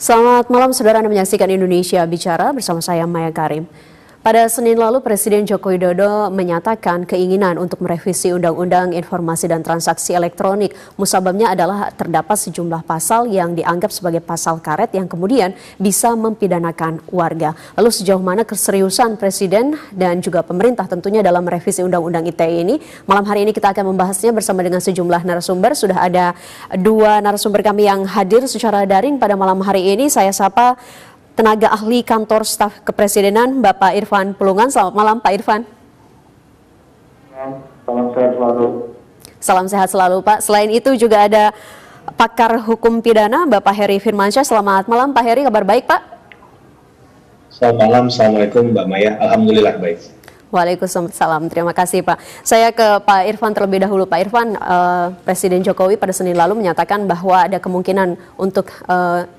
Selamat malam, saudara. Anda menyaksikan Indonesia Bicara bersama saya, Maya Karim. Pada Senin lalu, Presiden Joko Widodo menyatakan keinginan untuk merevisi Undang-Undang Informasi dan Transaksi Elektronik. Musababnya adalah terdapat sejumlah pasal yang dianggap sebagai pasal karet yang kemudian bisa mempidanakan warga. Lalu sejauh mana keseriusan Presiden dan juga pemerintah tentunya dalam merevisi Undang-Undang ITE ini? Malam hari ini kita akan membahasnya bersama dengan sejumlah narasumber. Sudah ada dua narasumber kami yang hadir secara daring pada malam hari ini. Saya sapa tenaga ahli kantor staf kepresidenan Bapak Irfan Pulungan. Selamat malam Pak Irfan. Salam sehat selalu. Salam sehat selalu Pak. Selain itu juga ada pakar hukum pidana Bapak Heri Firmansyah. Selamat malam Pak Heri, kabar baik Pak? Selamat malam, Assalamualaikum Mbak Maya. Alhamdulillah baik. Waalaikumsalam, terima kasih Pak. Saya ke Pak Irfan terlebih dahulu. Pak Irfan, Presiden Jokowi pada Senin lalu menyatakan bahwa ada kemungkinan untuk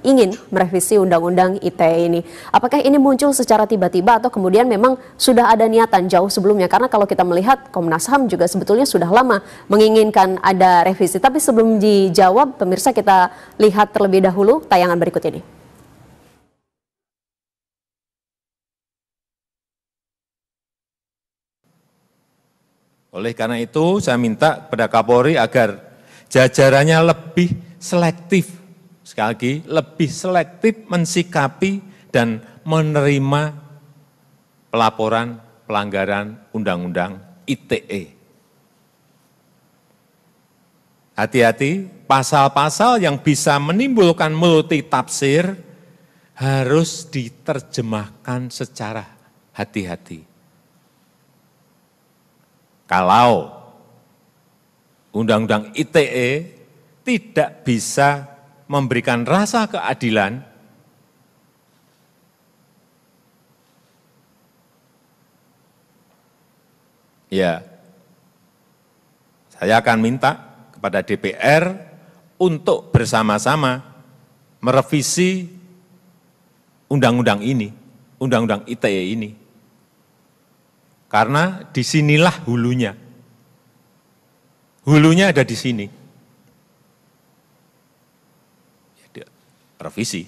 ingin merevisi Undang-Undang ITE ini. Apakah ini muncul secara tiba-tiba atau kemudian memang sudah ada niatan jauh sebelumnya? Karena kalau kita melihat Komnas HAM juga sebetulnya sudah lama menginginkan ada revisi. Tapi sebelum dijawab, pemirsa kita lihat terlebih dahulu tayangan berikut ini. Oleh karena itu, saya minta kepada Kapolri agar jajarannya lebih selektif, sekali lagi, lebih selektif mensikapi dan menerima pelaporan pelanggaran Undang-Undang ITE. Hati-hati, pasal-pasal yang bisa menimbulkan multitafsir harus diterjemahkan secara hati-hati. Kalau Undang-Undang ITE tidak bisa memberikan rasa keadilan, ya, saya akan minta kepada DPR untuk bersama-sama merevisi Undang-Undang ini, Undang-Undang ITE ini. Karena disinilah hulunya. Hulunya ada di sini. Revisi.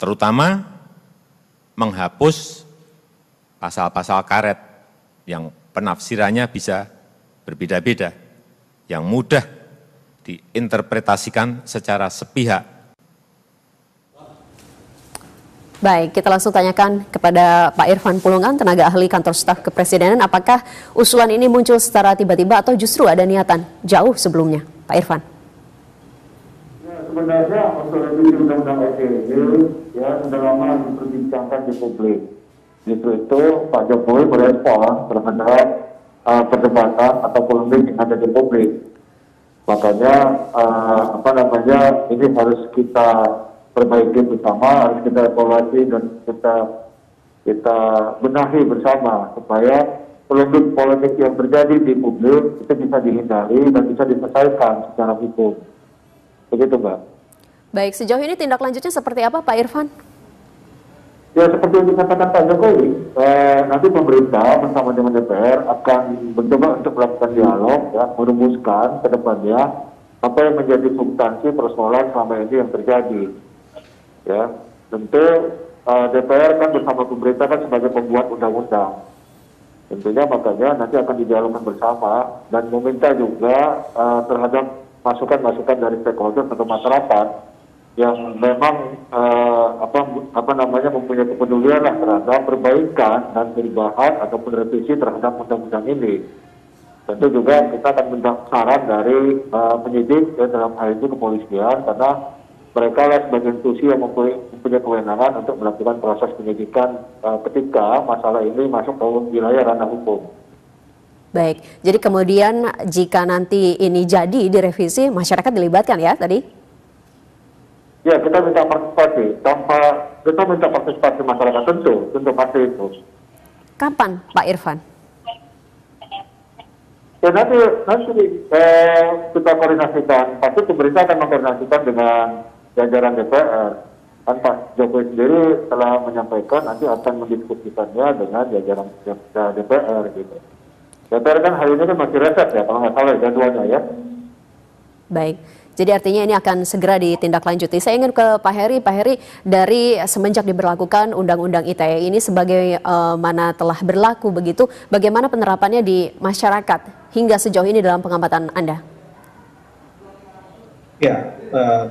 Terutama menghapus pasal-pasal karet yang penafsirannya bisa berbeda-beda, yang mudah diinterpretasikan secara sepihak. Baik, kita langsung tanyakan kepada Pak Irfan Pulungan, tenaga ahli kantor staf kepresidenan, apakah usulan ini muncul secara tiba-tiba atau justru ada niatan jauh sebelumnya, Pak Irfan? Ya, sebenarnya untuk revisi Undang-Undang ITE ini ya sudah lama diperbincangkan di publik. Justru itu Pak Jokowi merespon terhadap perdebatan atau polemik yang ada di publik. Makanya ini harus kita perbaiki bersama, harus kita evaluasi dan kita benahi bersama supaya polemik yang terjadi di publik itu bisa dihindari dan bisa diselesaikan secara hukum. Begitu, Mbak. Baik, sejauh ini tindak lanjutnya seperti apa, Pak Irfan? Ya, seperti yang dikatakan Pak Jokowi, nanti pemerintah bersama dengan DPR akan mencoba untuk melakukan dialog, ya, merumuskan ke depannya apa yang menjadi substansi persoalan selama ini yang terjadi. Ya, tentu DPR kan bersama pemerintah kan sebagai pembuat undang-undang. Tentunya makanya nanti akan didialogkan bersama dan meminta juga terhadap masukan-masukan dari stakeholder atau masyarakat yang memang mempunyai kepedulian terhadap perbaikan dan perubahan ataupun revisi terhadap undang-undang ini. Tentu juga kita akan minta saran dari penyidik ya, dalam hal itu kepolisian, karena mereka lah sebagai institusi yang mempunyai kewenangan untuk melakukan proses penyidikan ketika masalah ini masuk ke wilayah ranah hukum. Baik, jadi kemudian jika nanti ini jadi direvisi, masyarakat dilibatkan ya tadi? Ya, kita minta partisipasi masyarakat, tentu pasti itu. Kapan Pak Irfan? Ya nanti kita koordinasikan, pasti pemerintah akan mengkoordinasikan dengan jajaran DPR. Kan Pak Jokowi sendiri telah menyampaikan nanti akan mendiskusikannya dengan jajaran DPR gitu. DPR kan hari ini kan masih reses ya, kalau nggak salah jadwalnya ya. Baik, Jadi artinya ini akan segera ditindaklanjuti. Saya ingin ke Pak Heri. Pak Heri, dari semenjak diberlakukan Undang-Undang ITE ini sebagai mana telah berlaku begitu, bagaimana penerapannya di masyarakat hingga sejauh ini dalam pengamatan Anda? Ya,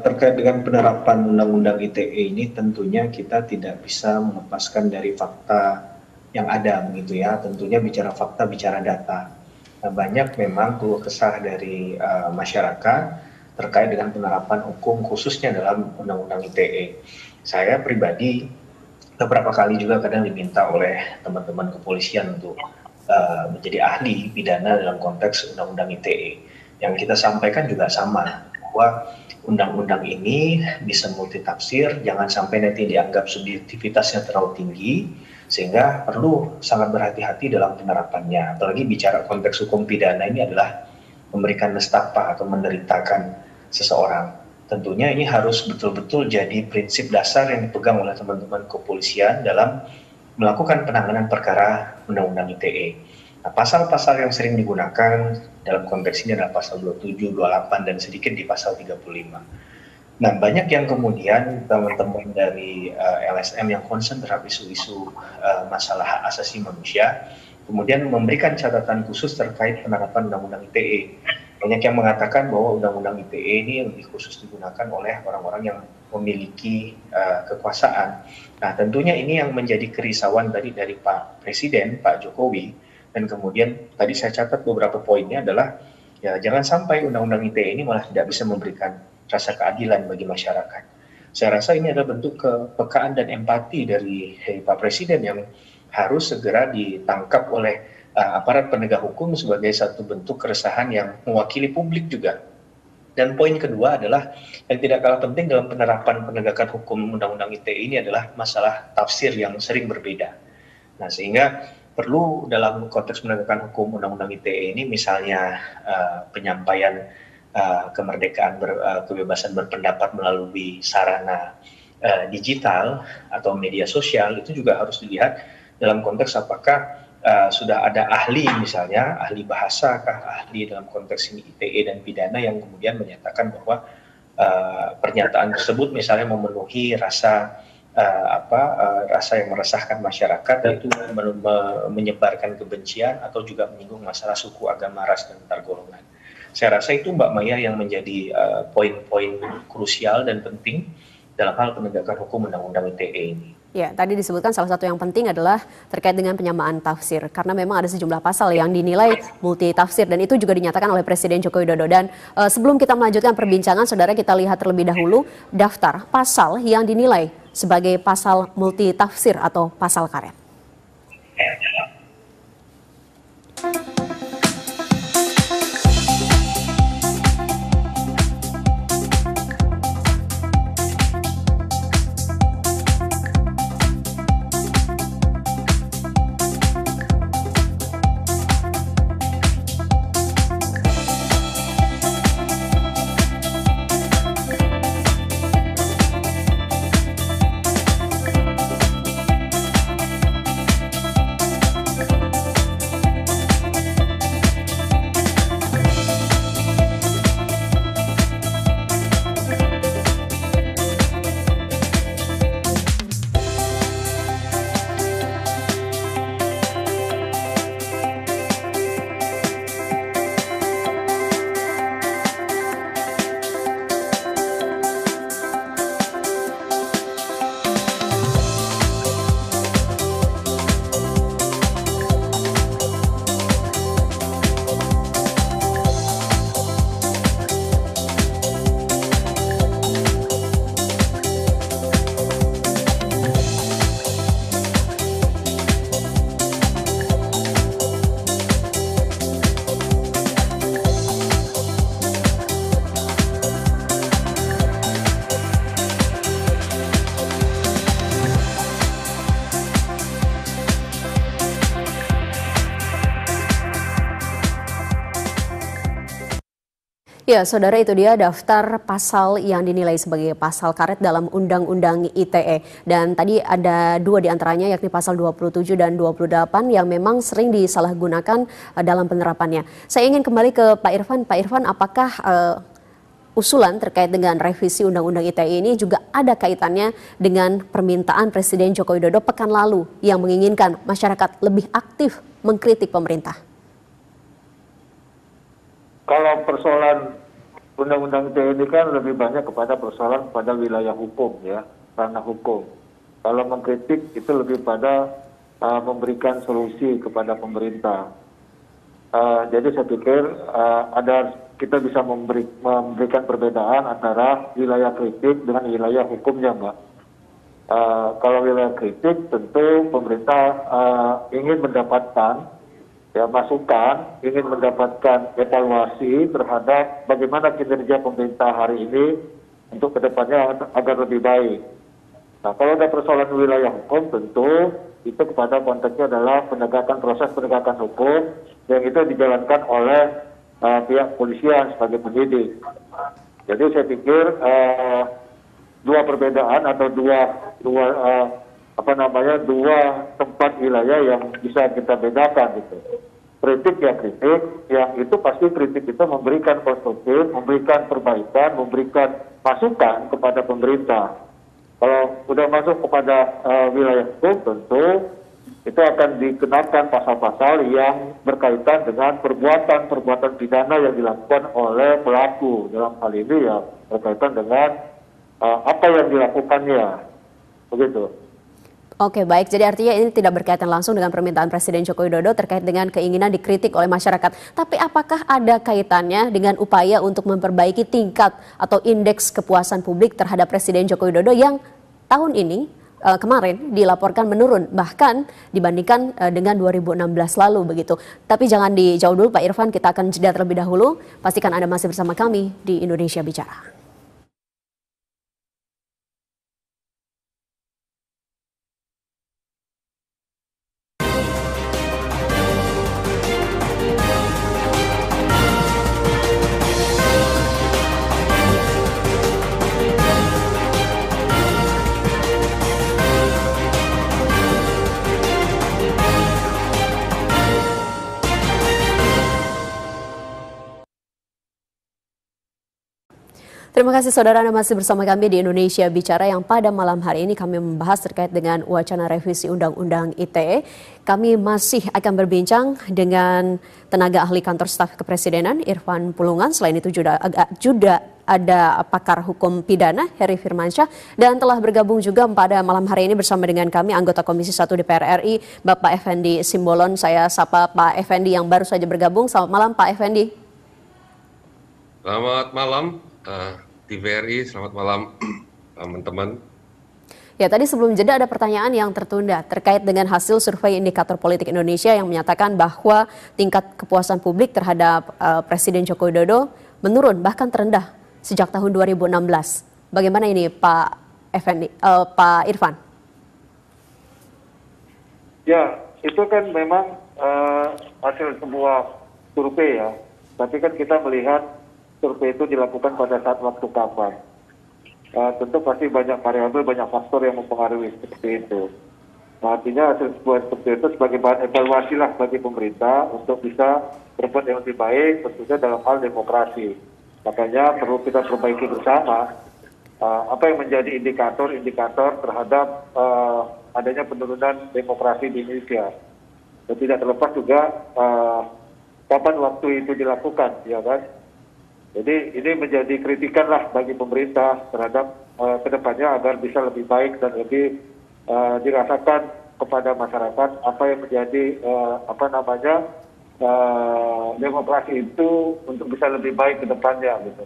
terkait dengan penerapan Undang-Undang ITE ini tentunya kita tidak bisa melepaskan dari fakta yang ada begitu ya. Tentunya bicara fakta, bicara data. Banyak memang keluh kesah dari masyarakat terkait dengan penerapan hukum khususnya dalam Undang-Undang ITE. Saya pribadi beberapa kali juga kadang diminta oleh teman-teman kepolisian untuk menjadi ahli pidana dalam konteks Undang-Undang ITE. Yang kita sampaikan juga sama, bahwa undang-undang ini bisa multitafsir, jangan sampai nanti dianggap subjektivitasnya terlalu tinggi, sehingga perlu sangat berhati-hati dalam penerapannya. Apalagi bicara konteks hukum pidana ini adalah memberikan nestapa atau menderitakan seseorang. Tentunya ini harus betul-betul jadi prinsip dasar yang dipegang oleh teman-teman kepolisian dalam melakukan penanganan perkara Undang-Undang ITE. Nah, pasal-pasal yang sering digunakan dalam konteks ini adalah pasal 27, 28, dan sedikit di pasal 35. Nah, banyak yang kemudian teman-teman dari LSM yang concern terhadap isu-isu masalah hak asasi manusia, kemudian memberikan catatan khusus terkait penerapan Undang-Undang ITE. Banyak yang mengatakan bahwa Undang-Undang ITE ini lebih khusus digunakan oleh orang-orang yang memiliki kekuasaan. Nah, tentunya ini yang menjadi kerisauan tadi dari Pak Presiden, Pak Jokowi, dan kemudian tadi saya catat beberapa poinnya adalah ya jangan sampai Undang-Undang ITE ini malah tidak bisa memberikan rasa keadilan bagi masyarakat. Saya rasa ini adalah bentuk kepekaan dan empati dari Pak Presiden yang harus segera ditangkap oleh aparat penegak hukum sebagai satu bentuk keresahan yang mewakili publik juga. Dan poin kedua adalah yang tidak kalah penting dalam penerapan penegakan hukum Undang-Undang ITE ini adalah masalah tafsir yang sering berbeda. Nah, sehingga perlu dalam konteks penegakan hukum Undang-Undang ITE ini misalnya penyampaian kemerdekaan kebebasan berpendapat melalui sarana digital atau media sosial itu juga harus dilihat dalam konteks apakah sudah ada ahli misalnya, ahli bahasa kah, ahli dalam konteks ini ITE dan pidana yang kemudian menyatakan bahwa pernyataan tersebut misalnya memenuhi rasa rasa yang meresahkan masyarakat, yaitu menyebarkan kebencian atau juga menyinggung masalah suku, agama, ras, dan antar golongan. Saya rasa itu Mbak Maya yang menjadi poin-poin krusial dan penting dalam hal penegakan hukum Undang-Undang ITE ini. Ya, tadi disebutkan salah satu yang penting adalah terkait dengan penyamaan tafsir. Karena memang ada sejumlah pasal yang dinilai multi tafsir dan itu juga dinyatakan oleh Presiden Joko Widodo. Dan sebelum kita melanjutkan perbincangan, saudara, kita lihat terlebih dahulu daftar pasal yang dinilai sebagai pasal multi tafsir atau pasal karet. Ya, saudara, itu dia daftar pasal yang dinilai sebagai pasal karet dalam Undang-Undang ITE. Dan tadi ada dua diantaranya, yakni pasal 27 dan 28 yang memang sering disalahgunakan dalam penerapannya. Saya ingin kembali ke Pak Irfan. Pak Irfan, apakah usulan terkait dengan revisi Undang-Undang ITE ini juga ada kaitannya dengan permintaan Presiden Joko Widodo pekan lalu yang menginginkan masyarakat lebih aktif mengkritik pemerintah. Kalau persoalan Undang-Undang ITE ini kan lebih banyak kepada persoalan pada wilayah hukum ya, ranah hukum. Kalau mengkritik itu lebih pada memberikan solusi kepada pemerintah. Jadi saya pikir kita bisa memberikan perbedaan antara wilayah kritik dengan wilayah hukumnya, Mbak. Kalau wilayah kritik tentu pemerintah ingin mendapatkan masukan, ingin mendapatkan evaluasi terhadap bagaimana kinerja pemerintah hari ini untuk kedepannya agar lebih baik. Nah, kalau ada persoalan wilayah hukum tentu itu kepada konteksnya adalah proses penegakan hukum yang itu dijalankan oleh pihak polisian sebagai penyidik. Jadi saya pikir dua perbedaan atau dua tempat wilayah yang bisa kita bedakan gitu. Kritik ya kritik, yang itu pasti kritik itu memberikan konstruktif, memberikan perbaikan, memberikan masukan kepada pemerintah. Kalau sudah masuk kepada wilayah hukum tentu itu akan dikenakan pasal-pasal yang berkaitan dengan perbuatan pidana yang dilakukan oleh pelaku. Dalam hal ini ya berkaitan dengan apa yang dilakukannya. Begitu. Oke, baik. Jadi artinya ini tidak berkaitan langsung dengan permintaan Presiden Joko Widodo terkait dengan keinginan dikritik oleh masyarakat. Tapi apakah ada kaitannya dengan upaya untuk memperbaiki tingkat atau indeks kepuasan publik terhadap Presiden Joko Widodo yang tahun ini kemarin dilaporkan menurun bahkan dibandingkan dengan 2016 lalu begitu. Tapi jangan dijauh dulu Pak Irfan, kita akan jeda terlebih dahulu. Pastikan Anda masih bersama kami di Indonesia Bicara. Terima kasih saudara, Anda masih bersama kami di Indonesia Bicara yang pada malam hari ini kami membahas terkait dengan wacana revisi Undang-Undang ITE. Kami masih akan berbincang dengan tenaga ahli kantor staf kepresidenan Irfan Pulungan. Selain itu juga ada pakar hukum pidana Heri Firmansyah dan telah bergabung juga pada malam hari ini bersama dengan kami anggota Komisi 1 DPR RI Bapak Effendi Simbolon. Saya sapa Pak Effendi yang baru saja bergabung. Selamat malam Pak Effendi. Selamat malam. TVRI, selamat malam teman-teman. Ya, tadi sebelum jeda ada pertanyaan yang tertunda terkait dengan hasil survei Indikator Politik Indonesia yang menyatakan bahwa tingkat kepuasan publik terhadap Presiden Joko Widodo menurun bahkan terendah sejak tahun 2016. Bagaimana ini Pak Effendi, Pak Irfan? Ya, itu kan memang hasil sebuah survei ya. Tapi kan kita melihat survei itu dilakukan pada saat waktu kapan. Tentu pasti banyak variabel, banyak faktor yang mempengaruhi seperti itu. Nah, artinya hasil sebuah survei itu sebagai bahan evaluasi lah bagi pemerintah untuk bisa berbuat yang lebih baik, tentunya dalam hal demokrasi. Makanya perlu kita perbaiki bersama apa yang menjadi indikator terhadap adanya penurunan demokrasi di Indonesia. Dan tidak terlepas juga kapan waktu itu dilakukan, ya kan? Jadi ini menjadi kritikan lah bagi pemerintah terhadap kedepannya agar bisa lebih baik dan lebih dirasakan kepada masyarakat apa yang menjadi demokrasi itu untuk bisa lebih baik ke depannya gitu.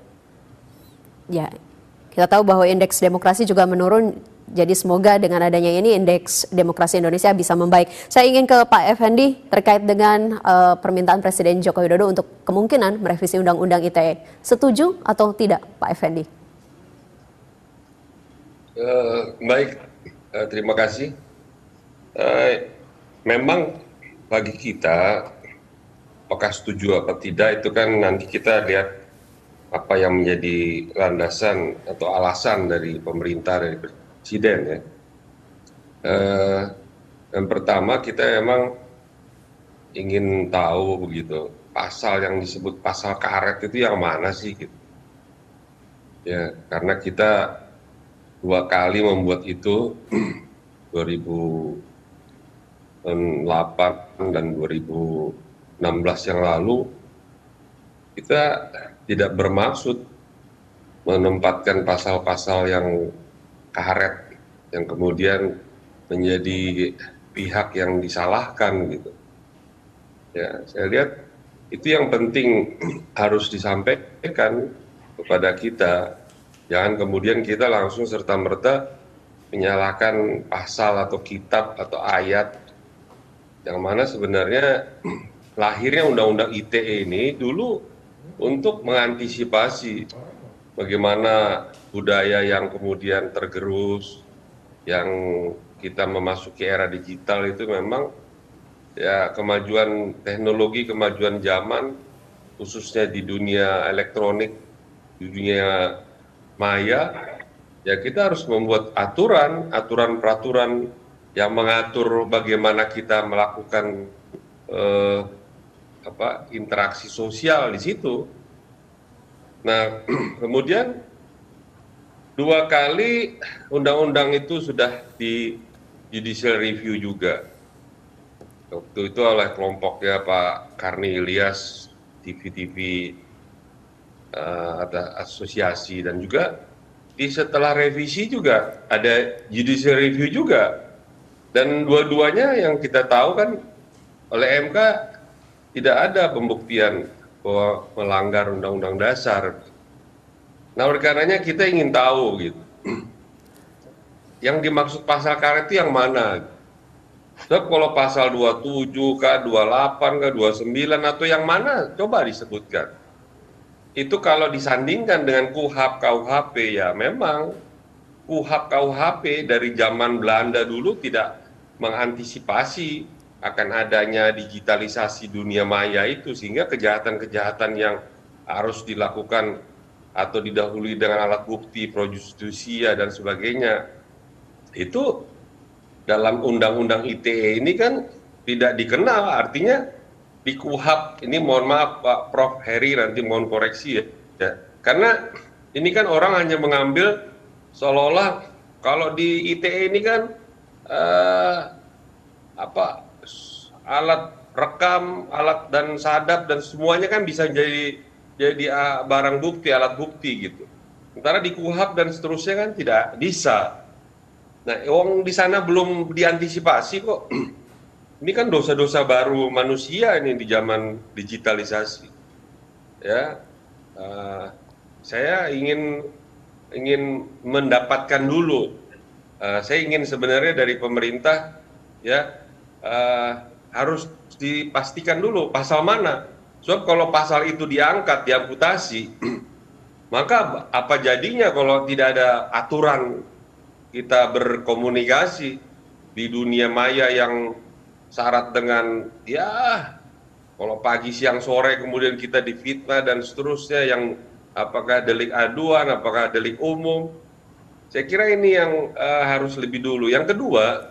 Ya, kita tahu bahwa indeks demokrasi juga menurun. Jadi semoga dengan adanya ini indeks demokrasi Indonesia bisa membaik. Saya ingin ke Pak Effendi terkait dengan permintaan Presiden Joko Widodo untuk kemungkinan merevisi Undang-Undang ITE. Setuju atau tidak Pak Effendi? Baik, terima kasih. Memang bagi kita, apakah setuju atau tidak itu kan nanti kita lihat apa yang menjadi landasan atau alasan dari pemerintah, dari Presiden ya. Yang pertama kita memang ingin tahu begitu pasal yang disebut pasal karet itu yang mana sih gitu. Ya, karena kita 2 kali membuat itu 2008 dan 2016 yang lalu, kita tidak bermaksud menempatkan pasal-pasal yang karet yang kemudian menjadi pihak yang disalahkan gitu. Ya, saya lihat itu yang penting harus disampaikan kepada kita. Jangan kemudian kita langsung serta-merta menyalahkan pasal atau kitab atau ayat yang mana sebenarnya lahirnya Undang-Undang ITE ini dulu untuk mengantisipasi bagaimana budaya yang kemudian tergerus, yang kita memasuki era digital itu memang ya kemajuan teknologi, kemajuan zaman, khususnya di dunia elektronik, di dunia maya, ya kita harus membuat aturan peraturan yang mengatur bagaimana kita melakukan interaksi sosial di situ. Nah, kemudian 2 kali undang-undang itu sudah di judicial review juga. Waktu itu oleh kelompoknya Pak Karni Ilyas, TV-TV ada asosiasi, dan juga setelah revisi juga ada judicial review juga. Dan dua-duanya yang kita tahu kan oleh MK tidak ada pembuktian bahwa melanggar Undang-Undang Dasar. Nah, oleh karenanya kita ingin tahu gitu, yang dimaksud pasal karet itu yang mana? Sebab kalau pasal 27 kah, 28 kah, 29 atau yang mana, coba disebutkan. Itu kalau disandingkan dengan KUHP, KUHP, ya memang KUHP, KUHP dari zaman Belanda dulu tidak mengantisipasi akan adanya digitalisasi dunia maya itu, sehingga kejahatan-kejahatan yang harus dilakukan atau didahului dengan alat bukti, pro justisia dan sebagainya, itu dalam Undang-Undang ITE ini kan tidak dikenal. Artinya di KUHP ini, mohon maaf Pak Prof. Heri, nanti mohon koreksi ya, karena ini kan orang hanya mengambil seolah-olah kalau di ITE ini kan alat rekam, alat dan sadap dan semuanya kan bisa jadi barang bukti, alat bukti gitu. Sementara di KUHP dan seterusnya kan tidak bisa. Nah, di sana belum diantisipasi kok. Ini kan dosa-dosa baru manusia ini di zaman digitalisasi. Ya, saya ingin mendapatkan dulu. Saya ingin sebenarnya dari pemerintah ya harus dipastikan dulu pasal mana. Sebab kalau pasal itu diangkat, diamputasi, maka apa jadinya kalau tidak ada aturan kita berkomunikasi di dunia maya yang syarat dengan ya kalau pagi siang sore kemudian kita difitnah dan seterusnya, yang apakah delik aduan, apakah delik umum. Saya kira ini yang harus lebih dulu. Yang kedua,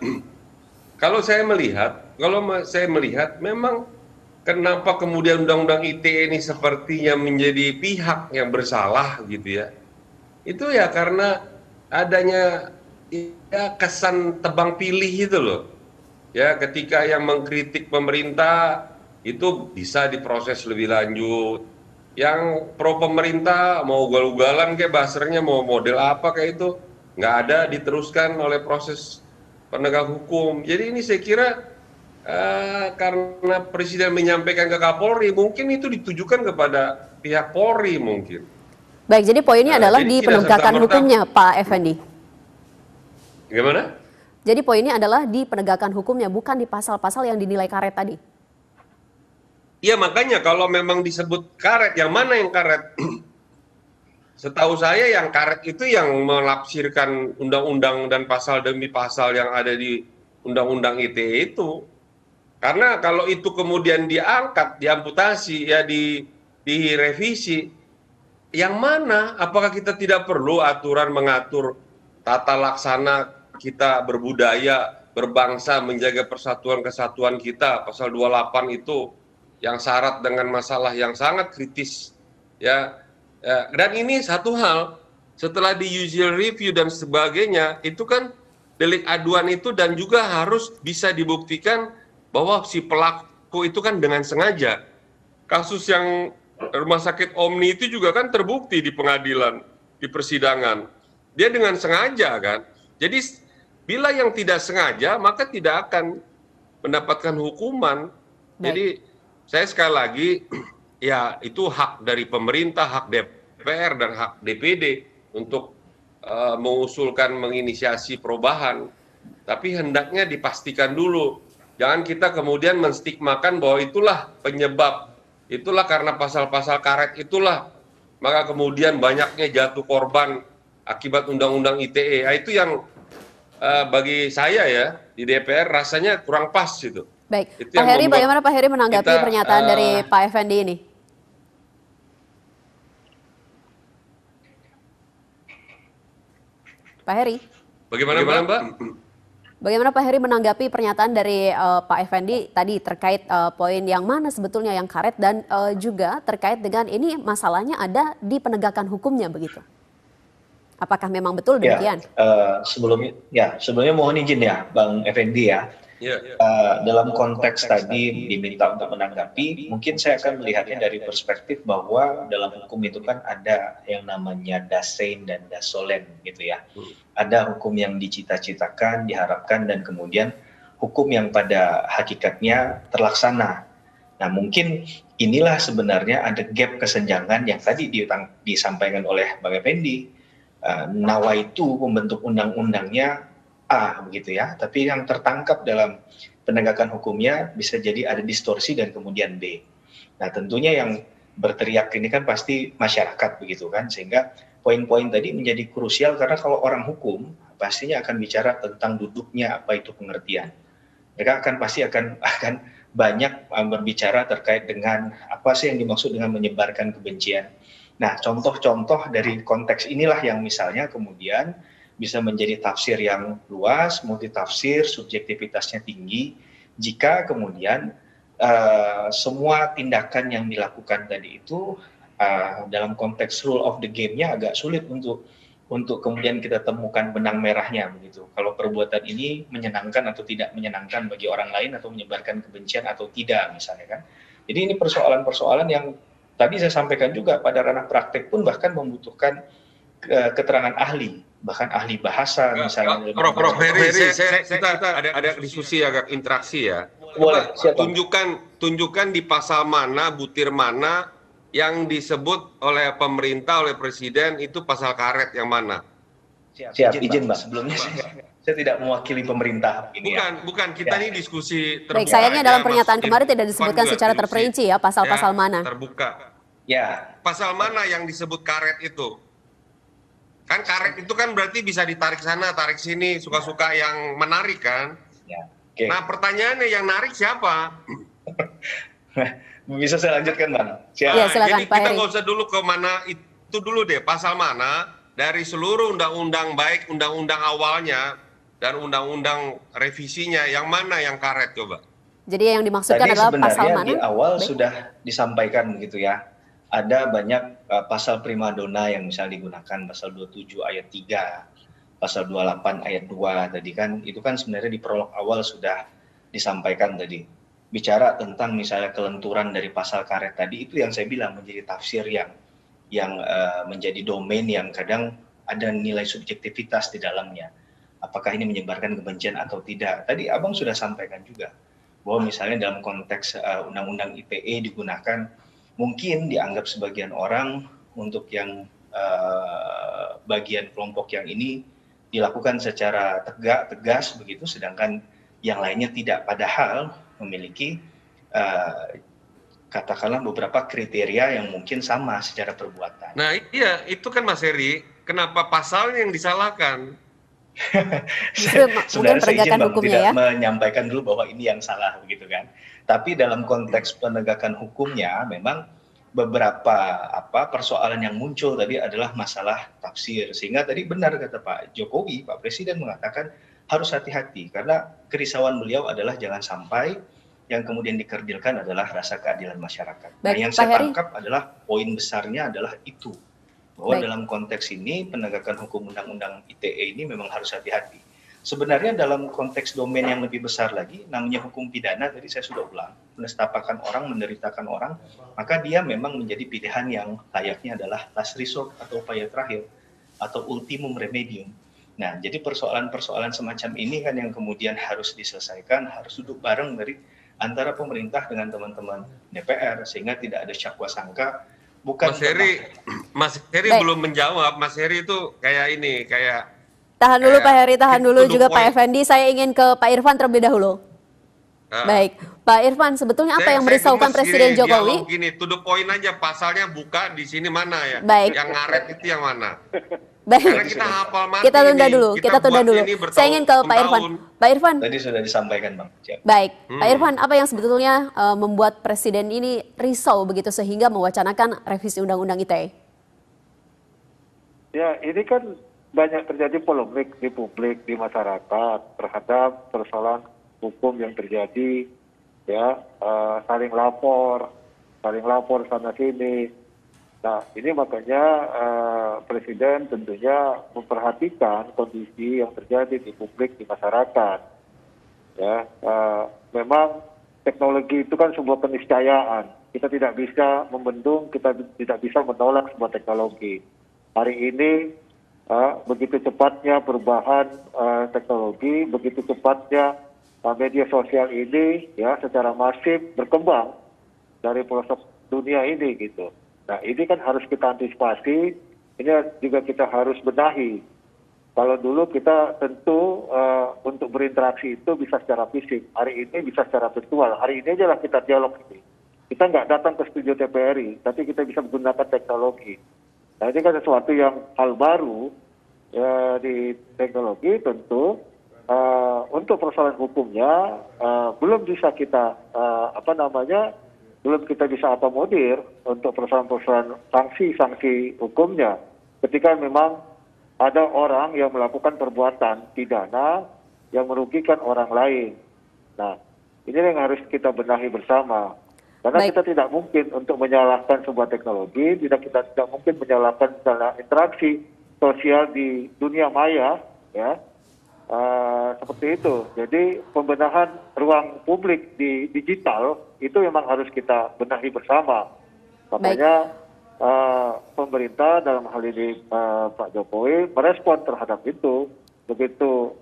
kalau saya melihat memang kenapa kemudian Undang-Undang ITE ini sepertinya menjadi pihak yang bersalah gitu ya. Itu ya karena adanya ya kesan tebang pilih itu loh. Ya, ketika yang mengkritik pemerintah itu bisa diproses lebih lanjut. Yang pro pemerintah mau ugal-ugalan kayak basernya, mau model apa kayak itu, nggak ada diteruskan oleh proses penegak hukum. Jadi ini saya kira karena Presiden menyampaikan ke Kapolri, mungkin itu ditujukan kepada pihak Polri mungkin. Baik, jadi poinnya adalah di penegakan hukumnya, Pak Effendi. Gimana? Jadi poinnya adalah di penegakan hukumnya, bukan di pasal-pasal yang dinilai karet tadi. Iya, makanya kalau memang disebut karet, yang mana yang karet? Setahu saya yang karet itu yang menafsirkan undang-undang dan pasal demi pasal yang ada di Undang-Undang ITE itu. Karena kalau itu kemudian diangkat, diamputasi, ya direvisi, yang mana? Apakah kita tidak perlu aturan mengatur tata laksana kita berbudaya, berbangsa, menjaga persatuan kesatuan kita? Pasal 28 itu yang syarat dengan masalah yang sangat kritis, ya. Dan ini satu hal, setelah di judicial review dan sebagainya, itu kan delik aduan itu dan juga harus bisa dibuktikan bahwa si pelaku itu kan dengan sengaja. Kasus yang Rumah Sakit Omni itu juga kan terbukti di pengadilan, di persidangan. Dia dengan sengaja kan. Jadi bila yang tidak sengaja maka tidak akan mendapatkan hukuman. Jadi saya sekali lagi, ya itu hak dari pemerintah, hak DPR dan hak DPD untuk mengusulkan menginisiasi perubahan. Tapi hendaknya dipastikan dulu. Jangan kita kemudian menstigmakan bahwa itulah penyebab, itulah karena pasal-pasal karet itulah, maka kemudian banyaknya jatuh korban akibat Undang-Undang ITE. Itu yang bagi saya ya di DPR rasanya kurang pas itu. Baik, Itu Pak Heri, bagaimana Pak Heri menanggapi pernyataan dari Pak Effendi ini? Pak Heri? Bagaimana Mbak? Bagaimana Pak Heri menanggapi pernyataan dari Pak Effendi tadi terkait poin yang mana sebetulnya yang karet dan juga terkait dengan ini masalahnya ada di penegakan hukumnya begitu? Apakah memang betul demikian? Sebelumnya mohon izin ya Bang Effendi ya. Dalam konteks tadi diminta untuk menanggapi, mungkin saya akan melihatnya dari perspektif bahwa dalam hukum itu kan ada yang namanya dasein dan dasolen gitu ya. Ada hukum yang dicita-citakan, diharapkan, dan kemudian hukum yang pada hakikatnya terlaksana. Nah mungkin inilah sebenarnya ada gap kesenjangan yang tadi disampaikan oleh Bang Effendi. Nawaitu pembentuk undang-undangnya A begitu ya, tapi yang tertangkap dalam penegakan hukumnya bisa jadi ada distorsi dan kemudian B. Nah tentunya yang berteriak ini kan pasti masyarakat begitu kan, sehingga poin-poin tadi menjadi krusial karena kalau orang hukum pastinya akan bicara tentang duduknya apa itu pengertian. Mereka pasti akan banyak berbicara terkait dengan apa sih yang dimaksud dengan menyebarkan kebencian. Nah contoh-contoh dari konteks inilah yang misalnya kemudian bisa menjadi tafsir yang luas, multitafsir, subjektivitasnya tinggi, jika kemudian semua tindakan yang dilakukan tadi itu dalam konteks rule of the game-nya agak sulit untuk kemudian kita temukan benang merahnya begitu. Kalau perbuatan ini menyenangkan atau tidak menyenangkan bagi orang lain atau menyebarkan kebencian atau tidak misalnya kan. Jadi ini persoalan-persoalan yang tadi saya sampaikan juga pada ranah praktek pun bahkan membutuhkan keterangan ahli, bahkan ahli bahasa misalnya. Prof Heri, kita ada diskusi agak interaksi ya. Boleh, tunjukkan di pasal mana, butir mana yang disebut oleh pemerintah, oleh presiden itu pasal karet yang mana? Siap, izin Mbak. Sebelumnya saya tidak mewakili pemerintah. Bukan, kita ini diskusi terbuka. Baik, sayangnya dalam pernyataan kemarin tidak disebutkan secara terperinci ya pasal-pasal mana. Terbuka. Ya. Pasal mana yang disebut karet itu? Kan karet itu kan berarti bisa ditarik sana, tarik sini, suka-suka yang menarik kan? Ya. Okay. Nah pertanyaannya yang narik siapa? Bisa saya lanjutkan Bang? Ya, silakan, jadi Pak kita Heri. nggak usah dulu ke mana itu dulu deh, pasal mana dari seluruh undang-undang baik undang-undang awalnya dan undang-undang revisinya yang mana yang karet coba? Jadi yang dimaksudkan adalah pasal mana? Di awal sudah disampaikan begitu ya. Ada banyak pasal primadona yang misalnya digunakan, pasal 27 ayat 3, pasal 28 ayat 2 tadi kan, itu kan sebenarnya di prolog awal sudah disampaikan tadi. Bicara tentang misalnya kelenturan dari pasal karet tadi, itu yang saya bilang menjadi tafsir yang menjadi domain yang kadang ada nilai subjektivitas di dalamnya. Apakah ini menyebarkan kebencian atau tidak? Tadi Abang sudah sampaikan juga, bahwa misalnya dalam konteks Undang-Undang ITE digunakan, mungkin dianggap sebagian orang untuk yang bagian kelompok yang ini dilakukan secara tegas begitu, sedangkan yang lainnya tidak, padahal memiliki katakanlah beberapa kriteria yang mungkin sama secara perbuatan. Nah iya, itu kan Mas Heri, kenapa pasalnya yang disalahkan? Sebenarnya saya izin Bang tidak menyampaikan dulu bahwa ini yang salah begitu kan. Tapi dalam konteks penegakan hukumnya memang beberapa persoalan yang muncul tadi adalah masalah tafsir. Sehingga tadi benar kata Pak Jokowi, Pak Presiden mengatakan harus hati-hati karena kerisauan beliau adalah jangan sampai yang kemudian dikerdilkan adalah rasa keadilan masyarakat. Baik, nah yang saya tangkap adalah poin besarnya adalah itu. bahwa Baik. dalam konteks ini penegakan hukum undang-undang ITE ini memang harus hati-hati. Sebenarnya dalam konteks domain yang lebih besar lagi, namanya hukum pidana, tadi saya sudah ulang, menestapakan orang, menderitakan orang, maka dia memang menjadi pilihan yang layaknya adalah last resort atau upaya terakhir, atau ultimum remedium. Nah, jadi persoalan-persoalan semacam ini kan yang kemudian harus diselesaikan, harus duduk bareng dari antara pemerintah dengan teman-teman DPR, sehingga tidak ada syakwa sangka. Bukan Mas Heri Baik. belum menjawab. Mas Heri itu kayak ini, kayak Tahan dulu Pak Heri, tahan dulu to the juga Pak point. Effendi. Saya ingin ke Pak Irfan terlebih dahulu. Baik, Pak Irfan, sebetulnya apa yang merisaukan Presiden Jokowi? Gini, to the point aja, pasalnya buka di sini mana ya? Baik. Yang ngaret itu yang mana? Baik, Karena kita hafal mati kita tunda ini. dulu, kita tunda buat dulu. ini Saya ingin ke Pak Irfan. Pak Irfan, Tadi sudah disampaikan, Bang. baik, Pak Irfan, apa yang sebetulnya membuat Presiden ini risau begitu sehingga mewacanakan revisi Undang-Undang ITE? Ya, ini kan banyak terjadi polemik di publik, di masyarakat terhadap persoalan hukum yang terjadi, ya, saling lapor sana sini. Nah, ini makanya Presiden tentunya memperhatikan kondisi yang terjadi di publik, di masyarakat. Ya, memang teknologi itu kan sebuah keniscayaan. Kita tidak bisa membendung, kita tidak bisa menolak sebuah teknologi. Hari ini begitu cepatnya perubahan teknologi, begitu cepatnya media sosial ini ya secara masif berkembang dari pelosok dunia ini gitu. Nah, ini kan harus kita antisipasi, ini juga kita harus benahi. Kalau dulu kita tentu untuk berinteraksi itu bisa secara fisik, hari ini bisa secara virtual. Hari ini aja lah kita dialog ini. Kita nggak datang ke studio TVRI, tapi kita bisa menggunakan teknologi. Nah, ini kan sesuatu yang hal baru ya, di teknologi tentu untuk persoalan hukumnya belum bisa kita belum kita bisa akomodir untuk persoalan-persoalan sanksi hukumnya ketika memang ada orang yang melakukan perbuatan pidana yang merugikan orang lain. Nah, ini yang harus kita benahi bersama. Karena Baik. kita tidak mungkin untuk menyalahkan sebuah teknologi, kita tidak mungkin menyalahkan misalnya interaksi sosial di dunia maya, ya, seperti itu. Jadi pembenahan ruang publik di digital itu memang harus kita benahi bersama. Makanya pemerintah dalam hal ini Pak Jokowi merespon terhadap itu begitu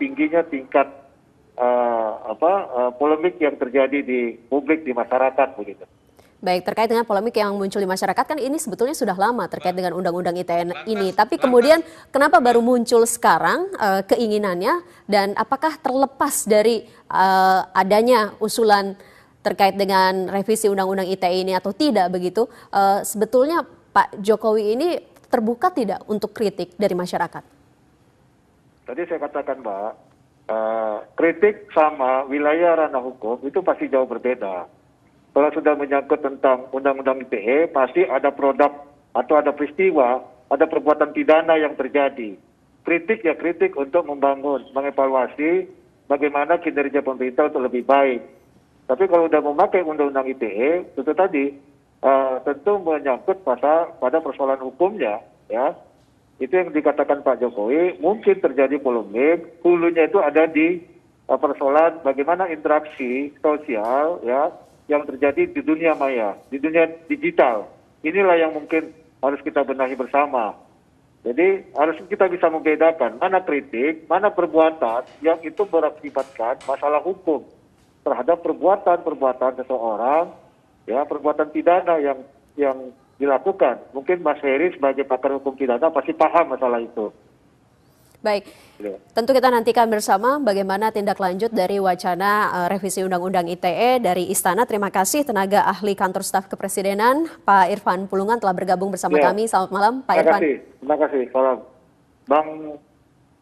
tingginya tingkat polemik yang terjadi di publik, di masyarakat begitu. Baik, terkait dengan polemik yang muncul di masyarakat kan ini sebetulnya sudah lama terkait dengan Undang-Undang ITE ini. Tapi kemudian kenapa baru muncul sekarang keinginannya dan apakah terlepas dari adanya usulan terkait dengan revisi Undang-Undang ITE ini atau tidak begitu? Sebetulnya Pak Jokowi ini terbuka tidak untuk kritik dari masyarakat? Tadi saya katakan Mbak, kritik sama wilayah ranah hukum itu pasti jauh berbeda. Kalau sudah menyangkut tentang Undang-Undang ITE, pasti ada produk atau ada peristiwa, ada perbuatan pidana yang terjadi. Kritik ya kritik untuk membangun, mengevaluasi bagaimana kinerja pemerintah untuk lebih baik. Tapi kalau sudah memakai Undang-Undang ITE, tentu menyangkut pada persoalan hukumnya, ya. Itu yang dikatakan Pak Jokowi, mungkin terjadi polemik, hulunya itu ada di persoalan bagaimana interaksi sosial ya yang terjadi di dunia maya, di dunia digital. Inilah yang mungkin harus kita benahi bersama. Jadi harus kita bisa membedakan mana kritik, mana perbuatan yang itu berakibatkan masalah hukum terhadap perbuatan seseorang, ya perbuatan pidana yang dilakukan. Mungkin Mas Heri sebagai pakar hukum pidana pasti paham masalah itu. Baik, tentu kita nantikan bersama bagaimana tindak lanjut dari wacana revisi Undang-Undang ITE dari Istana. Terima kasih tenaga ahli kantor staf kepresidenan Pak Irfan Pulungan telah bergabung bersama kami. Selamat malam Pak Irfan. Terima kasih. Salam. Bang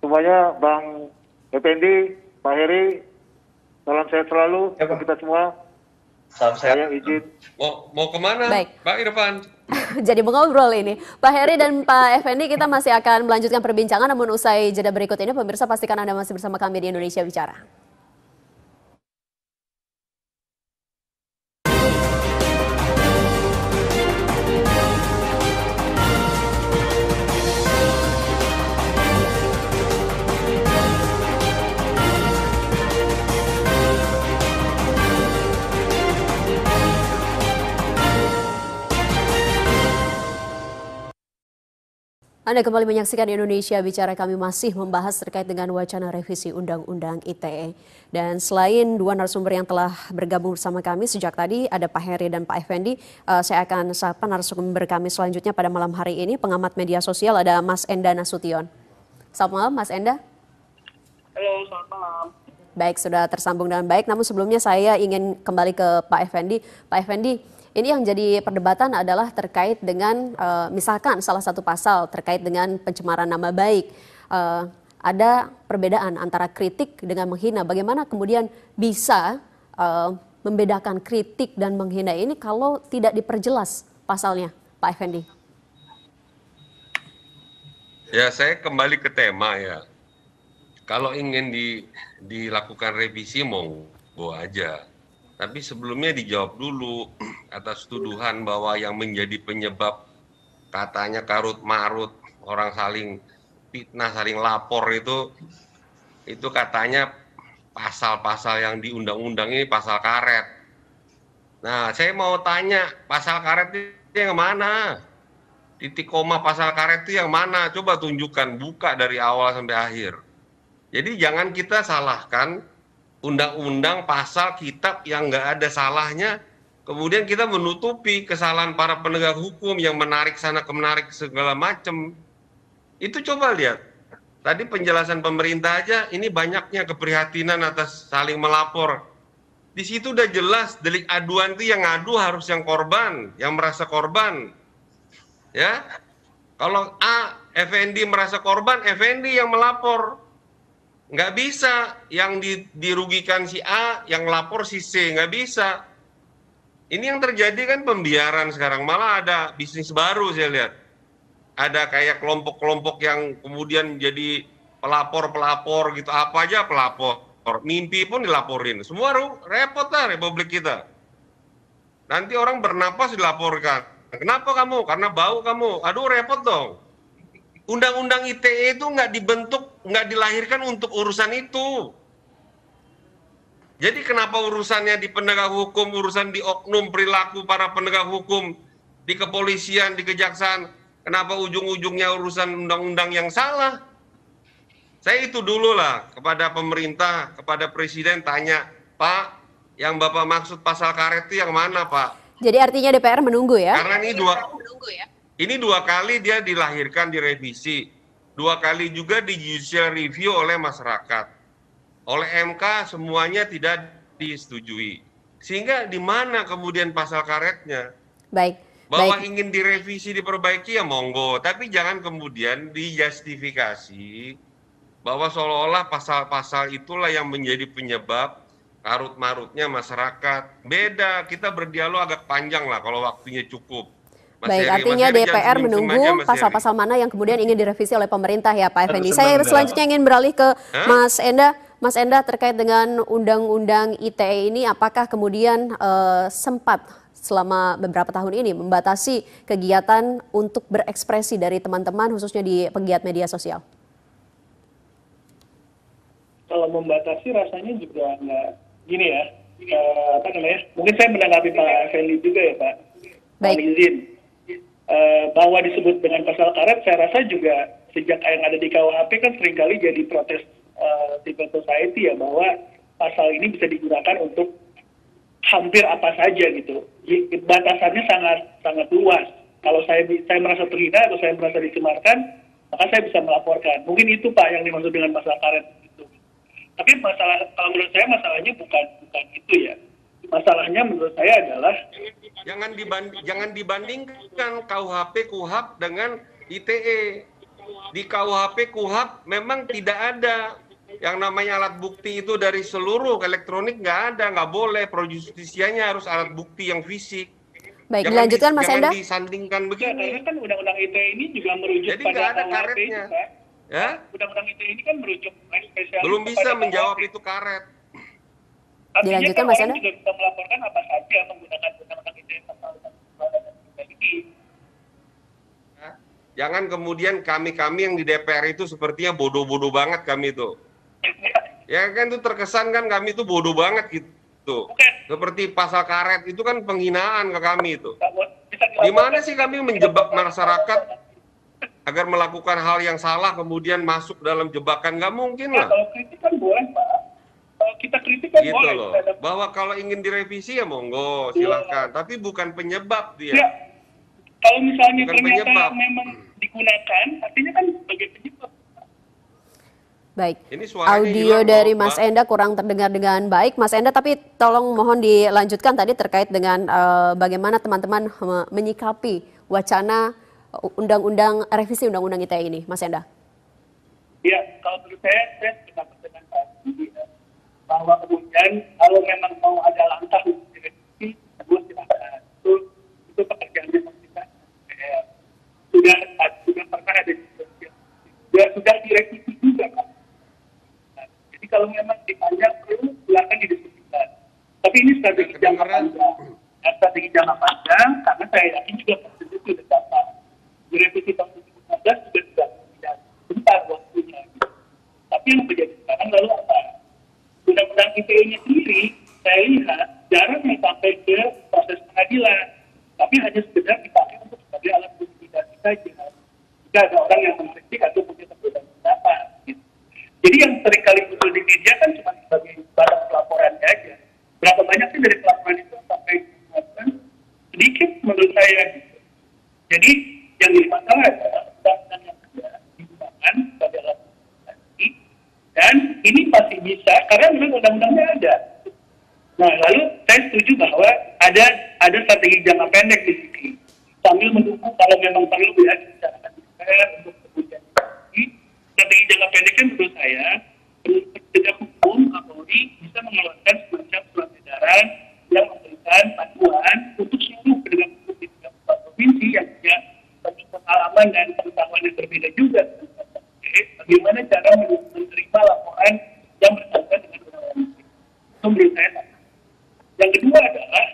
semuanya, Bang Effendi, Pak Heri, salam sehat selalu untuk kita semua. Salam sehat. Saya izin. Mau kemana, Baik. Pak Irfan? Jadi mengobrol ini. Pak Heri dan Pak Effendi, kita masih akan melanjutkan perbincangan, namun usai jeda berikut ini, pemirsa pastikan Anda masih bersama kami di Indonesia Bicara. Anda kembali menyaksikan Indonesia Bicara, kami masih membahas terkait dengan wacana revisi Undang-Undang ITE. Dan selain dua narasumber yang telah bergabung bersama kami sejak tadi, ada Pak Heri dan Pak Effendi, saya akan sapa narasumber kami selanjutnya pada malam hari ini, pengamat media sosial, ada Mas Enda Nasution. Selamat malam Mas Enda. Halo, selamat malam. Baik, sudah tersambung dengan baik, namun sebelumnya saya ingin kembali ke Pak Effendi. Pak Effendi, ini yang jadi perdebatan adalah terkait dengan misalkan salah satu pasal terkait dengan pencemaran nama baik. Ada perbedaan antara kritik dengan menghina. Bagaimana kemudian bisa membedakan kritik dan menghina ini kalau tidak diperjelas pasalnya, Pak Effendi? Ya, saya kembali ke tema ya. Kalau ingin dilakukan revisi, monggo aja. Tapi sebelumnya dijawab dulu atas tuduhan bahwa yang menjadi penyebab katanya karut marut orang saling fitnah, saling lapor itu katanya pasal-pasal yang di undang-undang ini pasal karet. Nah, saya mau tanya, pasal karet itu yang mana? Titik koma pasal karet itu yang mana? Coba tunjukkan, buka dari awal sampai akhir. Jadi jangan kita salahkan undang-undang, pasal, kitab yang nggak ada salahnya, kemudian kita menutupi kesalahan para penegak hukum yang menarik sana menarik segala macam. Itu coba lihat. Tadi penjelasan pemerintah aja, ini banyaknya keprihatinan atas saling melapor. Di situ udah jelas delik aduan itu yang ngadu harus yang korban, yang merasa korban. Ya, kalau A, Effendi merasa korban, Effendi yang melapor. Nggak bisa yang dirugikan si A, yang lapor si C, nggak bisa. Ini yang terjadi kan pembiaran sekarang, malah ada bisnis baru saya lihat. Ada kayak kelompok-kelompok yang kemudian jadi pelapor-pelapor gitu, apa aja pelapor. Mimpi pun dilaporin, semua repot lah Republik kita. Nanti orang bernapas dilaporkan. Kenapa kamu? Karena bau kamu. Aduh repot dong. Undang-undang ITE itu nggak dibentuk, nggak dilahirkan untuk urusan itu. Jadi kenapa urusannya di penegak hukum, urusan di oknum perilaku para penegak hukum, di kepolisian, di kejaksaan, kenapa ujung-ujungnya urusan undang-undang yang salah? Saya itu dulu lah kepada pemerintah, kepada presiden tanya, Pak, yang Bapak maksud pasal karet itu yang mana Pak? Jadi artinya DPR menunggu ya? Karena ini dua kali dia dilahirkan, direvisi. 2 kali juga di judicial review oleh masyarakat. Oleh MK semuanya tidak disetujui. Sehingga di mana kemudian pasal karetnya? Baik. Bahwa ingin direvisi, diperbaiki ya monggo. Tapi jangan kemudian dijustifikasi bahwa seolah-olah pasal-pasal itulah yang menjadi penyebab karut-marutnya masyarakat. Beda, kita berdialog agak panjang lah kalau waktunya cukup. Baik, artinya DPR menunggu pasal-pasal mana yang kemudian ingin direvisi oleh pemerintah ya Pak Effendi. Saya selanjutnya ingin beralih ke Mas Enda. Mas Enda, terkait dengan Undang-Undang ITE ini, apakah kemudian sempat selama beberapa tahun ini membatasi kegiatan untuk berekspresi dari teman-teman khususnya di pegiat media sosial? Kalau membatasi rasanya juga nggak gini ya. Mungkin saya menanggapi Pak Effendi juga ya Pak. Baik. Izin. Bahwa disebut dengan pasal karet, saya rasa juga sejak yang ada di KUHP kan seringkali jadi protes civil society ya, bahwa pasal ini bisa digunakan untuk hampir apa saja gitu. Batasannya sangat luas. Kalau saya merasa terhina atau saya merasa dicemarkan, maka saya bisa melaporkan. Mungkin itu Pak yang dimaksud dengan pasal karet itu. Tapi kalau menurut saya masalahnya bukan itu ya. Masalahnya menurut saya adalah jangan dibandingkan KUHP KUHAP dengan ITE. Di KUHP KUHAP memang tidak ada yang namanya alat bukti itu dari seluruh elektronik, nggak ada, nggak boleh. Pro justisianya harus alat bukti yang fisik. Baik, dilanjutkan Mas Enda. Jangan disandingkan begini. Karena kan undang-undang ITE ini juga merujuk jadi pada nggak ada KUHP karetnya. itu, Pak. Ya? Undang-undang ITE ini kan merujuk spesialis. Belum bisa kepada menjawab KUHP. itu karet. Artinya Dilanjutkan, kan Mas orang Enda. juga bisa melaporkan apa saja menggunakan undang-undang ITE pasal ini. Jangan kemudian kami yang di DPR itu sepertinya bodoh-bodoh banget kami itu. Ya kan itu terkesan kan kami itu bodoh banget gitu. Seperti pasal karet itu kan penghinaan ke kami itu. Di mana sih kami menjebak masyarakat? agar melakukan hal yang salah kemudian masuk dalam jebakan, nggak mungkin Nah, lah. kalau kritik kan boleh, Pak. Kalau kita kritik kan Gitu boleh. loh. Terhadap- Bahwa kalau ingin direvisi ya monggo, silahkan. Tapi bukan penyebab dia. Ya, kalau misalnya Bukan ternyata penyebab. memang digunakan, artinya kan sebagai penyebab. Baik, Ini suaranya audio hilang, dari Mbak. Mas Enda kurang terdengar dengan baik. Mas Enda, tapi tolong mohon dilanjutkan tadi terkait dengan bagaimana teman-teman menyikapi wacana undang-undang revisi undang-undang ITE ini, Mas Enda. Ya, kalau menurut saya sependapat dengan Pak Budi, ya, bahwa kemudian kalau memang mau ada langkah untuk direvisi, kedua silakan. Itu pekerjaannya pemerintah. Sudah pernah ada sudah direvisi juga, Pak. Nah, jadi kalau memang ditanya perlu silakan didiskusikan. Tapi ini strategi jangka panjang. Nah, strategi jangka panjang karena saya yakin juga proses itu sudah dapat. Direvisi tahun 2015 juga tidak bentar waktunya. Tapi yang terjadi sekarang lalu apa? Undang-undang ITE-nya sendiri, saya lihat jarang yang sampai ke proses pengadilan, tapi hanya sekedar dipakai untuk sebagai alat intimidasi saja. Jika ada orang yang mengkritik atau punya perbedaan pendapat. Gitu. Jadi yang seringkali muncul di media kan cuma sebagai barang pelaporan saja. Berapa banyak sih dari pelaporan itu sampai dilakukan? Sedikit menurut saya. Gitu. Jadi yang jadi masalah adalah undang-undang yang sudah digunakan sebagai alat intimidasi, dan ini pasti bisa karena memang undang-undangnya ada. Nah, lalu saya setuju bahwa ada strategi jangka pendek di sini sambil menunggu kalau memang perlu ya dibicarakan di DPR untuk kemudian strategi jangka pendeknya menurut saya penegak hukum Kapolri bisa mengeluarkan semacam surat edaran yang memberikan panduan untuk seluruh penegak hukum di 34 provinsi yang punya pengalaman dan pengetahuan yang berbeda juga. Bagaimana cara menerima laporan yang bersangkutan dengan undang-undang itu menurut saya. Yang kedua adalah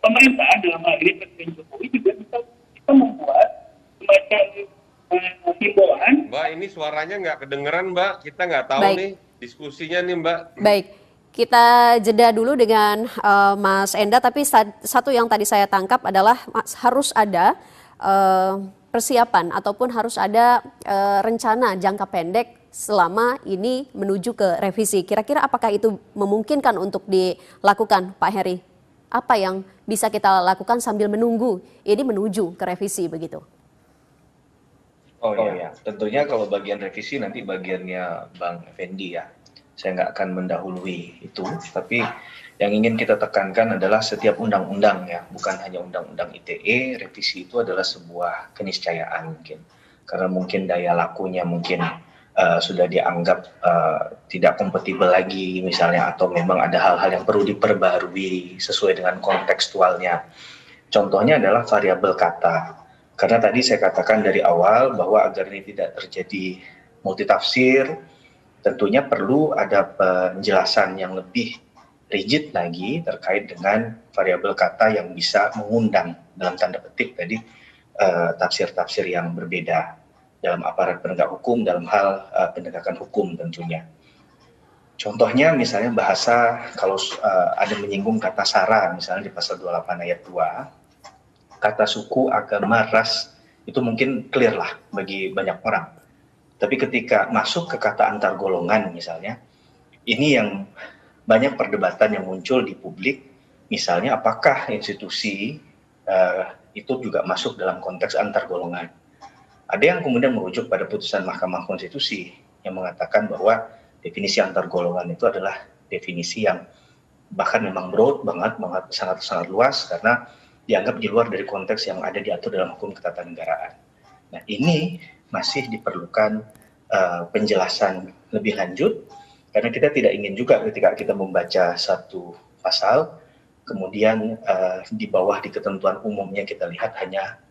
pemerintah dalam hal ini Presiden Jokowi juga bisa membuat semacam himbauan. Mbak, ini suaranya nggak kedengeran, Mbak. Kita nggak tahu Baik. nih diskusinya nih, Mbak. Baik, kita jeda dulu dengan Mas Enda, tapi satu yang tadi saya tangkap adalah harus ada persiapan ataupun harus ada rencana jangka pendek selama ini menuju ke revisi. Kira-kira apakah itu memungkinkan untuk dilakukan, Pak Heri? Apa yang bisa kita lakukan sambil menunggu ini menuju ke revisi begitu? Oh ya, tentunya kalau bagian revisi nanti bagiannya Bang Effendi ya. Saya nggak akan mendahului itu, tapi yang ingin kita tekankan adalah setiap undang-undang ya, bukan hanya undang-undang ITE, revisi itu adalah sebuah keniscayaan mungkin. Karena mungkin daya lakunya mungkin sudah dianggap tidak kompatibel lagi misalnya, atau memang ada hal-hal yang perlu diperbarui sesuai dengan kontekstualnya. Contohnya adalah variabel kata. Karena tadi saya katakan dari awal bahwa agar ini tidak terjadi multitafsir, tentunya perlu ada penjelasan yang lebih rigid lagi terkait dengan variabel kata yang bisa mengundang dalam tanda petik tadi tafsir-tafsir yang berbeda dalam aparat penegak hukum, dalam hal penegakan hukum tentunya. Contohnya misalnya bahasa kalau ada menyinggung kata sara misalnya di pasal 28 ayat 2, kata suku, agama, ras itu mungkin clear lah bagi banyak orang. Tapi ketika masuk ke kata antar golongan misalnya, ini yang banyak perdebatan yang muncul di publik, misalnya apakah institusi itu juga masuk dalam konteks antar golongan. Ada yang kemudian merujuk pada putusan Mahkamah Konstitusi yang mengatakan bahwa definisi antar golongan itu adalah definisi yang bahkan memang broad banget sangat luas karena dianggap di luar dari konteks yang ada diatur dalam hukum ketatanegaraan. Nah, ini masih diperlukan penjelasan lebih lanjut karena kita tidak ingin juga ketika kita membaca satu pasal kemudian di bawah di ketentuan umumnya kita lihat hanya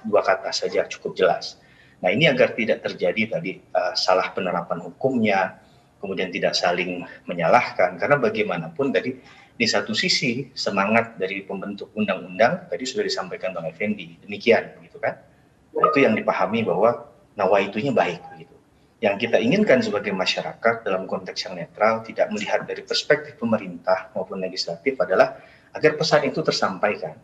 dua kata saja cukup jelas. Nah, ini agar tidak terjadi tadi salah penerapan hukumnya, kemudian tidak saling menyalahkan karena bagaimanapun tadi di satu sisi semangat dari pembentuk undang-undang tadi sudah disampaikan Bang Effendi demikian gitu kan. Nah, itu yang dipahami bahwa nawaitunya baik begitu. Yang kita inginkan sebagai masyarakat dalam konteks yang netral tidak melihat dari perspektif pemerintah maupun legislatif adalah agar pesan itu tersampaikan.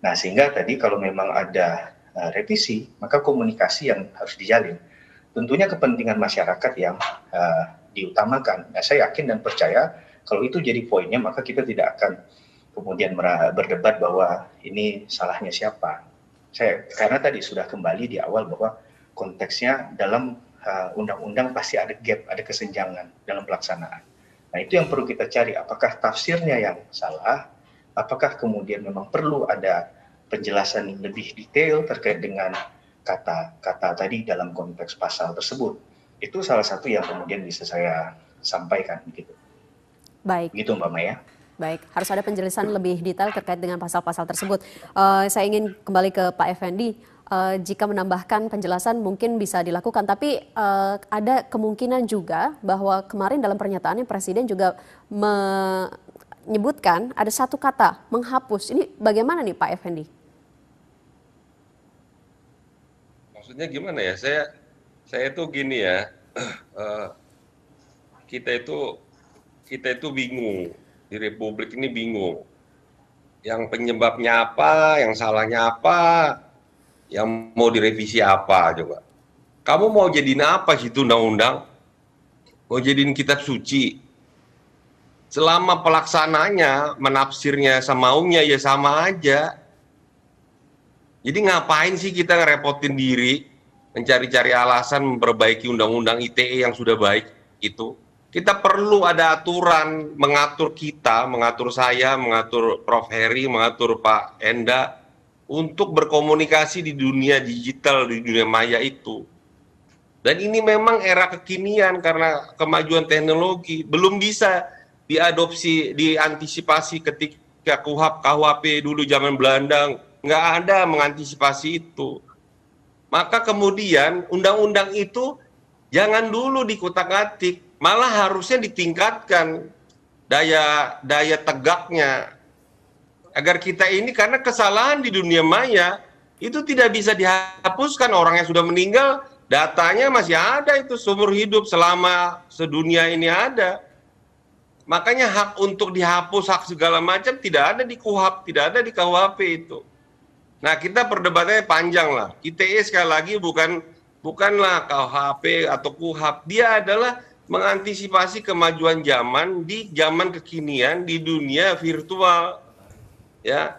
Nah, sehingga tadi kalau memang ada revisi, maka komunikasi yang harus dijalin. Tentunya kepentingan masyarakat yang diutamakan. Nah, saya yakin dan percaya kalau itu jadi poinnya, maka kita tidak akan kemudian berdebat bahwa ini salahnya siapa. Karena tadi sudah kembali di awal bahwa konteksnya dalam undang-undang pasti ada gap, ada kesenjangan dalam pelaksanaan. Nah, itu yang perlu kita cari, apakah tafsirnya yang salah, apakah kemudian memang perlu ada penjelasan lebih detail terkait dengan kata-kata tadi dalam konteks pasal tersebut. Itu salah satu yang kemudian bisa saya sampaikan gitu. Baik. Gitu Mbak Maya. Baik, harus ada penjelasan lebih detail terkait dengan pasal-pasal tersebut. Saya ingin kembali ke Pak Effendi. Jika menambahkan penjelasan mungkin bisa dilakukan, tapi ada kemungkinan juga bahwa kemarin dalam pernyataannya Presiden juga menyebutkan ada satu kata, menghapus. Ini bagaimana nih Pak Effendi? Maksudnya gimana ya? Saya tuh gini ya, kita itu bingung, di Republik ini bingung. Yang penyebabnya apa, yang salahnya apa, yang mau direvisi apa coba. Kamu mau jadiin apa sih itu undang-undang? Mau jadiin kitab suci? Selama pelaksananya, menafsirnya semaunya ya sama aja. Jadi ngapain sih kita ngerepotin diri, mencari-cari alasan memperbaiki undang-undang ITE yang sudah baik itu? Kita perlu ada aturan mengatur kita, mengatur saya, mengatur Prof. Heri, mengatur Pak Enda, untuk berkomunikasi di dunia digital, di dunia maya itu. Dan ini memang era kekinian karena kemajuan teknologi, belum bisa diadopsi, diantisipasi ketika KUHP dulu zaman Belanda, nggak ada mengantisipasi itu. Maka kemudian undang-undang itu jangan dulu dikutak-atik, malah harusnya ditingkatkan daya tegaknya. Agar kita ini, karena kesalahan di dunia maya, itu tidak bisa dihapuskan. Orang yang sudah meninggal, datanya masih ada itu seumur hidup selama sedunia ini ada. Makanya hak untuk dihapus, hak segala macam tidak ada di KUHP, tidak ada di KUHP itu. Nah, kita perdebatannya panjang lah. ITE sekali lagi bukanlah KUHP atau KUHP. Dia adalah mengantisipasi kemajuan zaman di zaman kekinian di dunia virtual. Ya.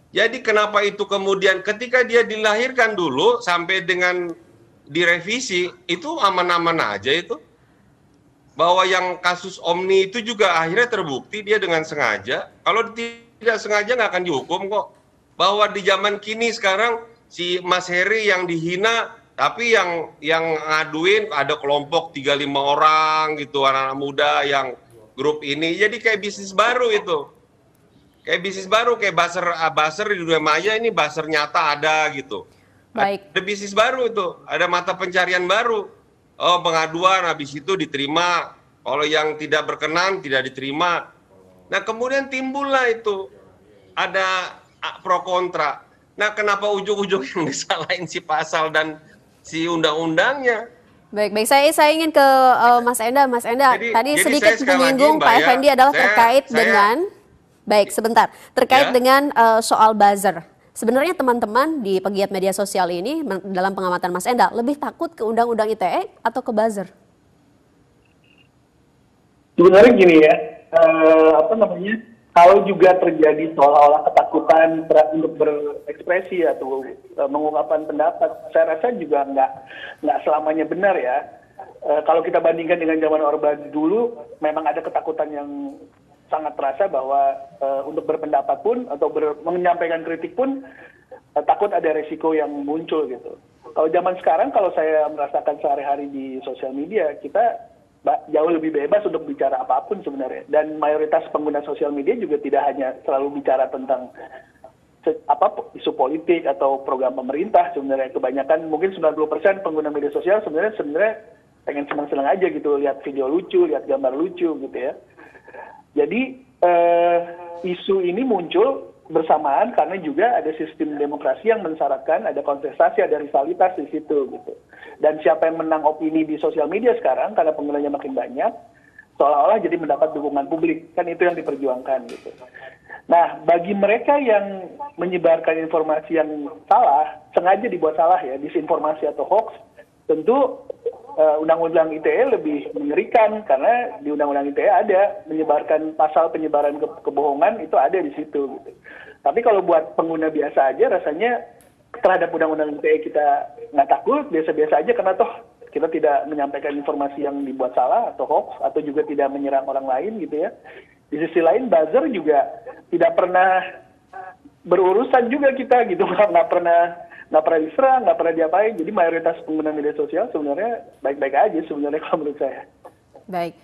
Jadi kenapa itu kemudian ketika dia dilahirkan dulu sampai dengan direvisi, itu aman-aman aja itu. Bahwa yang kasus Omni itu juga akhirnya terbukti dia dengan sengaja. Kalau tidak sengaja nggak akan dihukum kok. Bahwa di zaman kini sekarang si Mas Heri yang dihina, tapi yang ngaduin ada kelompok 3-5 orang gitu, anak-anak muda yang grup ini. Jadi kayak bisnis baru itu. Kayak bisnis baru, kayak buzzer di dunia maya, ini buzzer nyata ada gitu. Baik. Ada bisnis baru itu, ada mata pencarian baru. Oh, pengaduan habis itu diterima. Kalau yang tidak berkenan tidak diterima. Nah, kemudian timbullah itu ada pro kontra. Nah, kenapa ujung-ujung yang disalahin si pasal dan si undang-undangnya? Baik. Saya ingin ke Mas Enda. Mas Enda, tadi sedikit menyinggung Pak Effendi adalah terkait dengan, baik sebentar, terkait dengan soal buzzer. Sebenarnya teman-teman di pegiat media sosial ini dalam pengamatan Mas Enda lebih takut ke undang-undang ITE atau ke buzzer? Sebenarnya gini ya, kalau juga terjadi seolah-olah ketakutan untuk berekspresi atau mengungkapkan pendapat, saya rasa juga nggak selamanya benar ya. Kalau kita bandingkan dengan zaman Orde dulu, memang ada ketakutan yang sangat terasa bahwa untuk berpendapat pun atau menyampaikan kritik pun takut ada resiko yang muncul gitu. Kalau zaman sekarang, kalau saya merasakan sehari-hari di sosial media, kita jauh lebih bebas untuk bicara apapun sebenarnya. Dan mayoritas pengguna sosial media juga tidak hanya selalu bicara tentang isu politik atau program pemerintah sebenarnya. Kebanyakan mungkin 90% pengguna media sosial sebenarnya pengen senang-senang aja gitu, lihat video lucu, lihat gambar lucu gitu ya. Jadi isu ini muncul bersamaan karena juga ada sistem demokrasi yang mensyaratkan ada kontestasi, ada rivalitas di situ gitu. Dan siapa yang menang opini di sosial media sekarang karena penggunanya makin banyak, seolah-olah jadi mendapat dukungan publik, kan itu yang diperjuangkan gitu. Nah, bagi mereka yang menyebarkan informasi yang salah, sengaja dibuat salah ya, disinformasi atau hoax, tentu Undang-Undang ITE lebih mengerikan karena di Undang-Undang ITE ada menyebarkan pasal penyebaran kebohongan itu ada di situ. Gitu. Tapi kalau buat pengguna biasa aja, rasanya terhadap Undang-Undang ITE kita nggak takut, biasa-biasa aja karena toh kita tidak menyampaikan informasi yang dibuat salah atau hoax atau juga tidak menyerang orang lain gitu ya. Di sisi lain buzzer juga tidak pernah berurusan juga kita gitu, nggak pernah diserang, nggak pernah diapain. Jadi mayoritas pengguna media sosial sebenarnya baik-baik aja sebenarnya kalau menurut saya. Baik,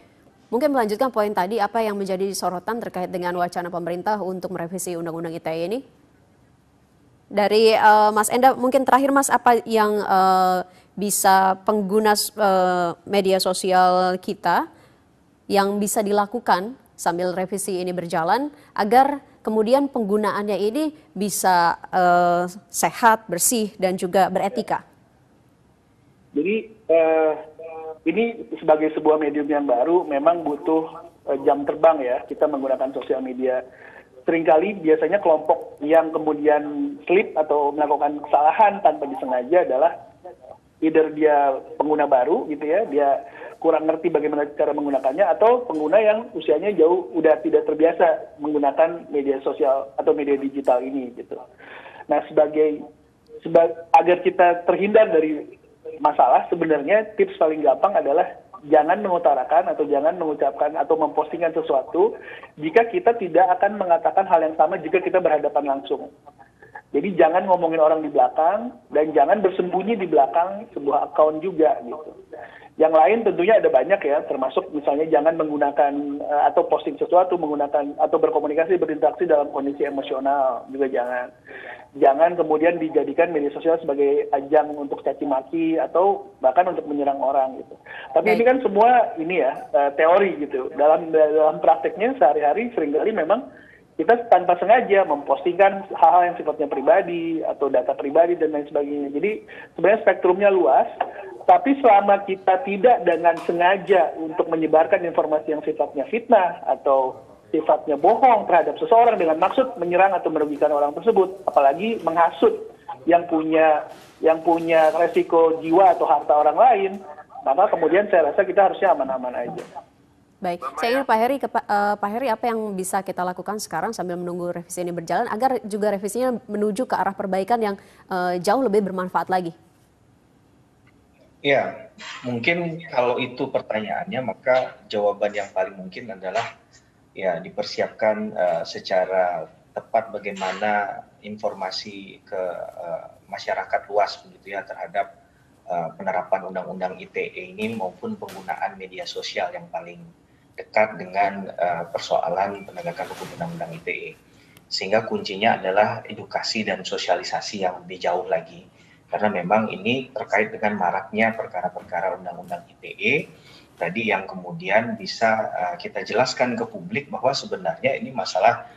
mungkin melanjutkan poin tadi, apa yang menjadi sorotan terkait dengan wacana pemerintah untuk merevisi Undang-Undang ITE ini? Dari Mas Enda, mungkin terakhir Mas, apa yang bisa pengguna media sosial kita yang bisa dilakukan sambil revisi ini berjalan agar kemudian penggunaannya ini bisa sehat, bersih, dan juga beretika? Jadi ini sebagai sebuah medium yang baru memang butuh jam terbang ya kita menggunakan sosial media. Seringkali biasanya kelompok yang kemudian slip atau melakukan kesalahan tanpa disengaja adalah either dia pengguna baru gitu ya, dia kurang ngerti bagaimana cara menggunakannya, atau pengguna yang usianya jauh udah tidak terbiasa menggunakan media sosial atau media digital ini gitu. Nah, agar kita terhindar dari masalah, sebenarnya tips paling gampang adalah jangan mengutarakan atau jangan mengucapkan atau mempostingkan sesuatu jika kita tidak akan mengatakan hal yang sama jika kita berhadapan langsung. Jadi jangan ngomongin orang di belakang dan jangan bersembunyi di belakang sebuah akun juga gitu. Yang lain tentunya ada banyak ya, termasuk misalnya jangan menggunakan atau posting sesuatu menggunakan atau berkomunikasi, berinteraksi dalam kondisi emosional juga jangan. Jangan kemudian dijadikan media sosial sebagai ajang untuk caci maki atau bahkan untuk menyerang orang gitu. Tapi ini kan semua ini ya teori gitu. Dalam prakteknya sehari-hari seringkali memang kita tanpa sengaja mempostingkan hal-hal yang sifatnya pribadi atau data pribadi dan lain sebagainya. Jadi sebenarnya spektrumnya luas, tapi selama kita tidak dengan sengaja untuk menyebarkan informasi yang sifatnya fitnah atau sifatnya bohong terhadap seseorang dengan maksud menyerang atau merugikan orang tersebut, apalagi menghasut yang punya resiko jiwa atau harta orang lain, maka kemudian saya rasa kita harusnya aman-aman aja. Baik, saya ingin Pak Heri, apa yang bisa kita lakukan sekarang sambil menunggu revisi ini berjalan agar juga revisinya menuju ke arah perbaikan yang jauh lebih bermanfaat lagi? Ya, mungkin kalau itu pertanyaannya, maka jawaban yang paling mungkin adalah ya dipersiapkan secara tepat bagaimana informasi ke masyarakat luas begitu ya terhadap penerapan Undang-Undang ITE ini maupun penggunaan media sosial yang paling dekat dengan persoalan penegakan hukum Undang-Undang ITE. Sehingga kuncinya adalah edukasi dan sosialisasi yang lebih jauh lagi. Karena memang ini terkait dengan maraknya perkara-perkara Undang-Undang ITE, tadi yang kemudian bisa kita jelaskan ke publik bahwa sebenarnya ini masalah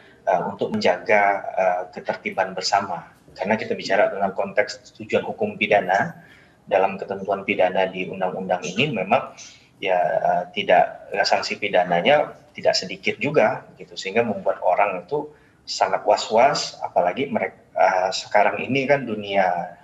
untuk menjaga ketertiban bersama. Karena kita bicara dalam konteks tujuan hukum pidana, dalam ketentuan pidana di undang-undang ini memang ya tidak sanksi pidananya tidak sedikit juga gitu, sehingga membuat orang itu sangat was-was, apalagi mereka sekarang ini kan dunia